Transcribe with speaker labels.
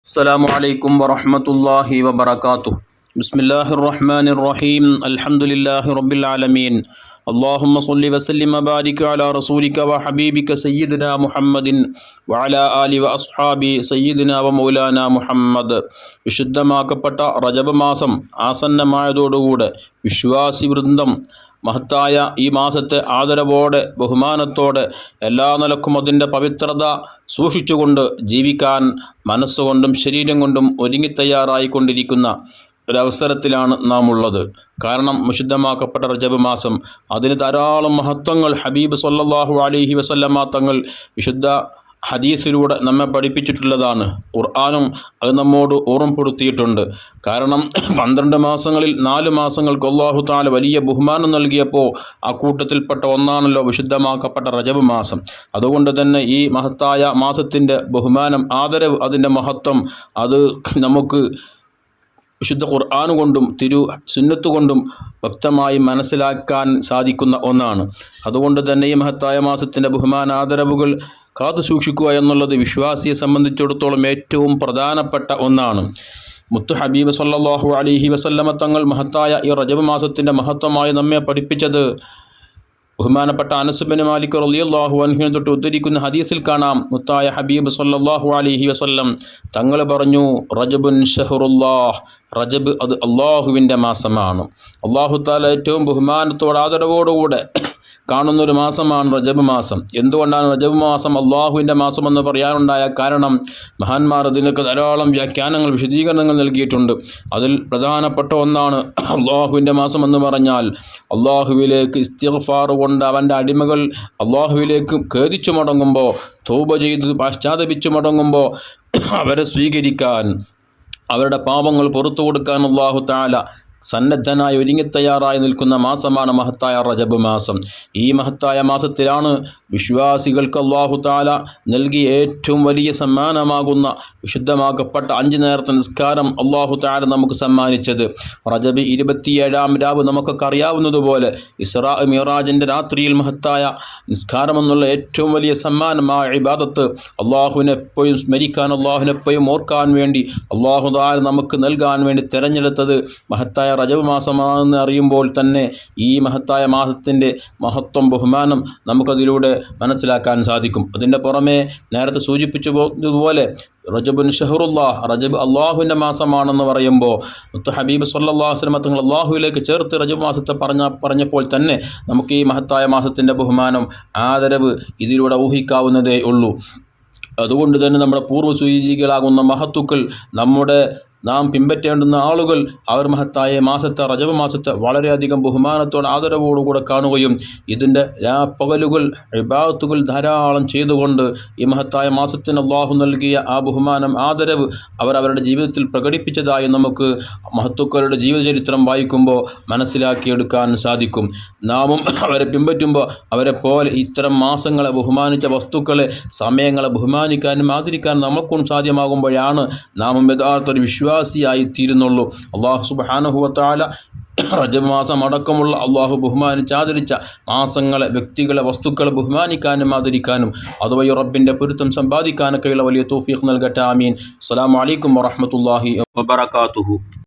Speaker 1: السلام عليكم ورحمة الله وبركاته. بسم الله الرحمن الرحيم. الحمد لله رب العالمين. اللهم صل وسلم وبارك على رسولك وحبيبك سيدنا محمد وعلى آله وأصحابه سيدنا ومولانا മുഹമ്മദ്. വിശുദ്ധമാക്കപ്പെട്ട റജബ് മാസം ആസന്നമായതോടുകൂടെ വിശ്വാസി വൃന്ദം മഹത്തായ ഈ മാസത്തെ ആദരവോടെ ബഹുമാനത്തോടെ എല്ലാ നിലക്കും അതിൻ്റെ പവിത്രത സൂക്ഷിച്ചുകൊണ്ട് ജീവിക്കാൻ മനസ്സുകൊണ്ടും ശരീരം കൊണ്ടും ഒരുങ്ങിത്തയ്യാറായിക്കൊണ്ടിരിക്കുന്ന ഒരവസരത്തിലാണ് നാം ഉള്ളത്. കാരണം വിശുദ്ധമാക്കപ്പെട്ട റജബ് മാസം അതിന് ധാരാളം മഹത്വങ്ങൾ ഹബീബ് സല്ലല്ലാഹു അലൈഹി വസല്ലമ തങ്ങൾ വിശുദ്ധ ഹദീസിലൂടെ നമ്മെ പഠിപ്പിച്ചിട്ടുള്ളതാണ്. ഖുർആനും അത് നമ്മോട് ഓർമ്മപ്പെടുത്തിയിട്ടുണ്ട്. കാരണം 12 മാസങ്ങളിൽ 4 മാസങ്ങൾക്ക് അല്ലാഹു തആല വലിയ ബഹുമാനം നൽകിയപ്പോൾ ആ കൂട്ടത്തിൽപ്പെട്ട ഒന്നാണല്ലോ വിശുദ്ധമാക്കപ്പെട്ട റജബ് മാസം. അതുകൊണ്ട് തന്നെ ഈ മഹത്തായ മാസത്തിൻ്റെ ബഹുമാനം, ആദരവ്, അതിൻ്റെ മഹത്വം അത് നമുക്ക് വിശുദ്ധ ഖുർആൻ കൊണ്ടും സുന്നത്ത് കൊണ്ടും വ്യക്തമായി മനസ്സിലാക്കാൻ സാധിക്കുന്ന ഒന്നാണ്. അതുകൊണ്ട് തന്നെ ഈ മഹത്തായ മാസത്തിൻ്റെ ബഹുമാന ആദരവുകൾ കാത്തു സൂക്ഷിക്കുക എന്നുള്ളത് വിശ്വാസിയെ സംബന്ധിച്ചിടത്തോളം ഏറ്റവും പ്രധാനപ്പെട്ട ഒന്നാണ്. മുത്തു ഹബീബ് സല്ലല്ലാഹു അലൈഹി വസല്ലമ തങ്ങൾ മഹത്തായ ഈ റജബ് മാസത്തിൻ്റെ മഹത്വമായി നമ്മെ പഠിപ്പിച്ചത് ബഹുമാനപ്പെട്ട അനസ് ബിൻ മാലിക് റളിയല്ലാഹു അൻഹുവിനെ തൊട്ട് ഉദ്ധരിക്കുന്ന ഹദീസിൽ കാണാം. മുത്തായ ഹബീബ് സല്ലല്ലാഹു അലൈഹി വസല്ലം തങ്ങൾ പറഞ്ഞു, റജബുൻ ഷഹറുല്ലാഹ്, റജബ് അത് അള്ളാഹുവിൻ്റെ മാസമാണ്. അള്ളാഹു തആല ഏറ്റവും ബഹുമാനത്തോടെ ആദരവോടുകൂടെ കാണുന്നൊരു മാസമാണ് റജബ് മാസം. എന്തുകൊണ്ടാണ് റജബ് മാസം അള്ളാഹുവിൻ്റെ മാസമെന്ന് പറയാനുണ്ടായ കാരണം? മഹാന്മാർ അതിനൊക്കെ ധാരാളം വ്യാഖ്യാനങ്ങൾ, വിശദീകരണങ്ങൾ നൽകിയിട്ടുണ്ട്. അതിൽ പ്രധാനപ്പെട്ട ഒന്നാണ് അള്ളാഹുവിൻ്റെ മാസം എന്ന് പറഞ്ഞാൽ അള്ളാഹുവിലേക്ക് ഇസ്തിഗ്ഫാർ കൊണ്ട് അവൻ്റെ അടിമകൾ അള്ളാഹുവിലേക്ക് ഖേദിച്ചു മടങ്ങുമ്പോൾ, തൗബ ചെയ്ത് പശ്ചാത്തപിച്ചു മടങ്ങുമ്പോൾ അവരെ സ്വീകരിക്കാൻ, അവരുടെ പാപങ്ങൾ പുറത്തു കൊടുക്കാൻ അള്ളാഹു തആല സന്നദ്ധനായി ഒരുങ്ങിത്തയ്യാറായി നിൽക്കുന്ന മാസമാണ് മഹത്തായ റജബ് മാസം. ഈ മഹത്തായ മാസത്തിലാണ് വിശ്വാസികൾക്ക് അല്ലാഹു തആല നൽകിയ ഏറ്റവും വലിയ സമ്മാനമാകുന്ന വിശുദ്ധമാക്കപ്പെട്ട 5 നേരത്തെ നിസ്കാരം അല്ലാഹു തആല നമുക്ക് സമ്മാനിച്ചത്. റജബ് 27-ാം രാവ് നമുക്കൊക്കെ അറിയാവുന്നതുപോലെ ഇസ്രാ മിറാജിൻ്റെ രാത്രിയിൽ മഹത്തായ നിസ്കാരം എന്നുള്ള ഏറ്റവും വലിയ സമ്മാനം, ആ ഇബാദത്ത് അള്ളാഹുവിനെ എപ്പോഴും സ്മരിക്കാൻ, അള്ളാഹുവിനെ എപ്പോഴും ഓർക്കാൻ വേണ്ടി അല്ലാഹു തആല നമുക്ക് നൽകാൻ വേണ്ടി തിരഞ്ഞെടുത്തത് മഹത്തായ റജബ് മാസമാണെന്ന് അറിയുമ്പോൾ തന്നെ ഈ മഹത്തായ മാസത്തിൻ്റെ മഹത്വം, ബഹുമാനം നമുക്കതിലൂടെ മനസ്സിലാക്കാൻ സാധിക്കും. അതിൻ്റെ പുറമെ നേരത്തെ സൂചിപ്പിച്ചു പോയതുപോലെ റജബുൻ ഷഹറുല്ലാഹ്, റജബ് അള്ളാഹുവിൻ്റെ മാസമാണെന്ന് പറയുമ്പോൾ മുത്ത് ഹബീബ് സല്ലല്ലാഹു അലൈഹി വസല്ലം തങ്ങൾ അള്ളാഹുവിലേക്ക് ചേർത്ത് റജബ് മാസത്തെ പറഞ്ഞപ്പോൾ തന്നെ നമുക്ക് ഈ മഹത്തായ മാസത്തിൻ്റെ ബഹുമാനം, ആദരവ് ഇതിലൂടെ ഊഹിക്കാവുന്നതേ ഉള്ളൂ. അതുകൊണ്ട് തന്നെ നമ്മുടെ പൂർവ്വസൂചികളാകുന്ന മഹത്തുക്കൾ, നാം പിൻപറ്റേണ്ടുന്ന ആളുകൾ അവർ മഹത്തായ മാസത്തെ, റജബ് മാസത്തെ വളരെയധികം ബഹുമാനത്തോടെ ആദരവോടുകൂടെ കാണുകയും ഇതിൻ്റെ പകലുകൾ ഇബാദത്തുകൾ ധാരാളം ചെയ്തുകൊണ്ട് ഈ മഹത്തായ മാസത്തിന് അല്ലാഹു നൽകിയ ആ ബഹുമാനം, ആദരവ് അവരുടെ ജീവിതത്തിൽ പ്രകടിപ്പിച്ചതായി നമുക്ക് മഹത്തുക്കളുടെ ജീവചരിത്രം വായിക്കുമ്പോൾ മനസ്സിലാക്കിയെടുക്കാൻ സാധിക്കും. നാമും അവരെ പിൻപറ്റുമ്പോൾ അവരെ പോലെ ഇത്തരം മാസങ്ങളെ ബഹുമാനിച്ച വസ്തുക്കളെ, സമയങ്ങളെ ബഹുമാനിക്കാനും ആദരിക്കാനും നമുക്കും സാധ്യമാകുമ്പോഴാണ് നാമും യഥാർത്ഥ ഒരു വിശ്വാസിയായി തീരുന്നുള്ളൂ. അല്ലാഹു സുബ്ഹാനഹു വ തആല റജബ് മാസം അടക്കമുള്ള അള്ളാഹു ബഹുമാനിച്ചാദരിച്ച മാസങ്ങളെ, വ്യക്തികളെ, വസ്തുക്കളെ ബഹുമാനിക്കാനും ആദരിക്കാനും അതുവഴി റബ്ബിൻ്റെ പൊരുത്തം സമ്പാദിക്കാനൊക്കെയുള്ള വലിയ തൗഫീഖ് നൽകട്ടെ. ആമീൻ. അസ്സലാമു അലൈക്കും വറഹ്മത്തുള്ളാഹി വബറകാതുഹു.